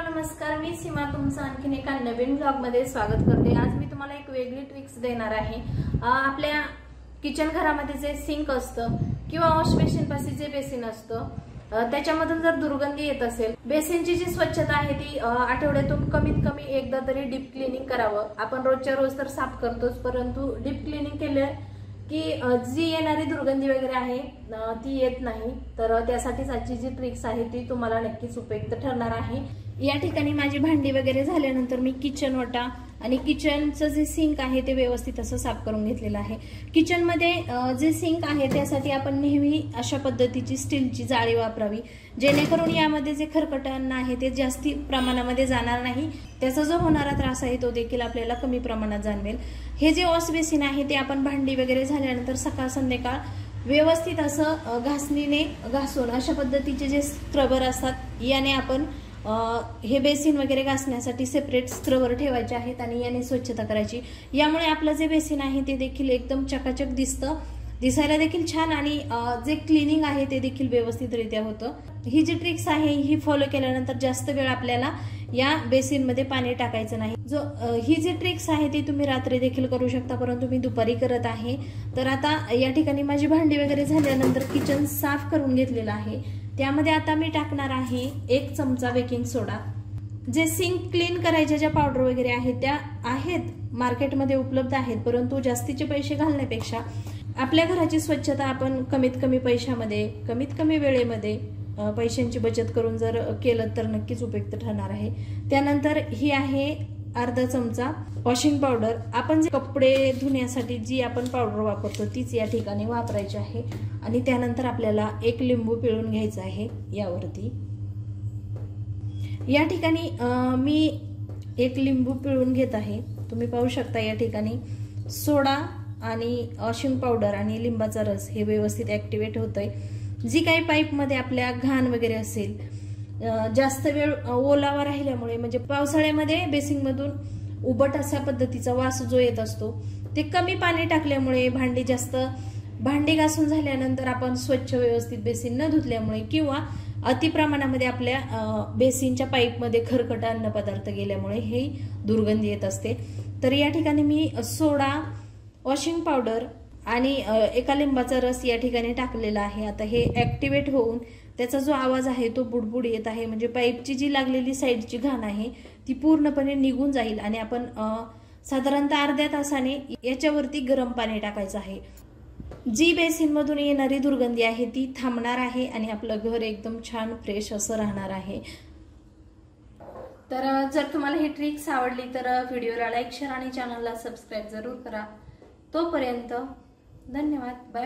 Hello नमस्कार, मी सीमा तुमचं आणखीन एका नवीन ब्लॉग मध्ये स्वागत करते। आज मी तुम्हाला एक वेगळी ट्रिक्स देणार आहे। आपल्या किचन घरामध्ये जे सिंक असतं किंवा वॉश बेसिन पाशी जे बेसिन असतं त्याच्यामधून जर दुर्गंधी येत असेल, बेसिनची जी स्वच्छता आहे ती आठवड्यातून कमीत कमी एकदा तरी डीप क्लिनिंग करावं। आपण रोजच्या रोज तर साफ करतोच, परंतु डीप क्लिनिंग केले की जी येणारी दुर्गंधी वगैरे आहे ती येत नाही। तर त्यासाठीच आजची जी ट्रिक्स आहे ती तुम्हाला नक्कीच उपयुक्त ठरणार आहे। या ठिकाणी माझी भांडी वगैरे झाल्यानंतर मी किचन ओटा आणि किचनचं जे सिंक आहे ते व्यवस्थित असं साफ करून घेतलेलं आहे। किचन मध्ये जे सिंक आहे त्यासाठी आपण नेहमी अशा पद्धतीची स्टीलची जाळी वापरावी, जेणेकरून यामध्ये जे खरकटं आहे ते जास्ती प्रमाणामध्ये जाणार नाही। त्याचा जो होणारा त्रास आहे तो देखील आपल्याला कमी प्रमाणात जाणवेल। हे जे वॉश बेसिन आहे ते आपण भांडी वगैरे झाल्यानंतर सकाळ संध्याकाळ व्यवस्थित असं घासणीने घासून अशा पद्धतीचे जे स्क्रबर असतात याने आपण हे बेसिन वगैरे घासण्यासाठी सेपरेट स्क्रबर ठेवायचे आहेत आणि याने स्वच्छता करायची। यामुळे आपलं जे बेसिन आहे ते देखील एकदम चकाचक दिसतं, दिसायला देखील छान आणि जे क्लिनिंग आहे ते देखील व्यवस्थितरित्या होतं। ही जी ट्रिक्स आहे ही फॉलो केल्यानंतर जास्त वेळ आपल्याला या बेसिन मध्ये पाणी टाकायचं नाही। ही जी ट्रिक्स आहे ती तुम्ही रात्री देखील करू शकता, परंतु मी दुपारी करत आहे। तर आता या ठिकाणी माझी भांडी वगैरे झाल्यानंतर किचन साफ करून घेतलेलं आहे। त्यामध्ये आता मी टाकणार आहे 1 चमचा बेकिंग सोडा। जे सिंक क्लीन करायच्या ज्या पावडर वगैरे आहेत त्या आहेत मार्केटमध्ये उपलब्ध आहेत, परंतु जास्तीचे पैसे घालण्यापेक्षा आपल्या घराची स्वच्छता आपण कमीत कमी पैशामध्ये कमीत कमी वेळेमध्ये पैशांची बचत करून जर केलं तर नक्कीच उपयुक्त ठरणार आहे। त्यानंतर ही आहे अर्धा चमचा वॉशिंग पावडर। आपण जे कपडे धुण्यासाठी जी आपण पावडर वापरतो तीच या ठिकाणी वापरायची आहे। आणि त्यानंतर आपल्याला 1 लिंबू पिळून घ्यायचा आहे यावरती। या ठिकाणी मी 1 लिंबू पिळून घेत आहे। तुम्ही पाहू शकता या ठिकाणी सोडा आणि वॉशिंग पावडर आणि लिंबाचा रस हे व्यवस्थित ऍक्टिव्हेट होतंय। जी काही पाईप मध्ये आपल्या घाण वगैरे असेल, जास्त वेळ ओलावा राहिल्यामुळे म्हणजे पावसाळ्यामध्ये बेसिंग मधून उबट अशा पद्धतीचा वास जो येत असतो ते कमी पाणी टाकल्यामुळे भांडी घासून झाल्यानंतर आपण स्वच्छ व्यवस्थित बेसिन न धुतल्यामुळे किंवा अति प्रमाणामध्ये आपल्या बेसिनच्या पाईप मध्ये खरकट अन्न पदार्थ गेल्यामुळे हे दुर्गंधी येत असते। तर या ठिकाणी मी सोडा, वॉशिंग पावडर आणि 1 लिंबाचा रस या ठिकाणी टाकलेला आहे। आता हे ऍक्टिव्हेट होऊन त्याचा जो आवाज आहे तो बुडबुड येत आहे, म्हणजे पाईपची जी लागलेली साईडची घाण आहे ती पूर्णपणे निघून जाईल आणि आपण साधारणतः अर्ध्या तासाने याच्यावरती गरम पाणी टाकायचं आहे। जी बेसिन मधून येणारी दुर्गंधी आहे ती थांबणार आहे आणि आपलं घर एकदम छान फ्रेश असं राहणार आहे। तर जर तुम्हाला ही ट्रिक्स आवडली तर व्हिडिओला लाईक, शेअर आणि चॅनलला सबस्क्राईब जरूर करा। तोपर्यंत धन्यवाद, बाय।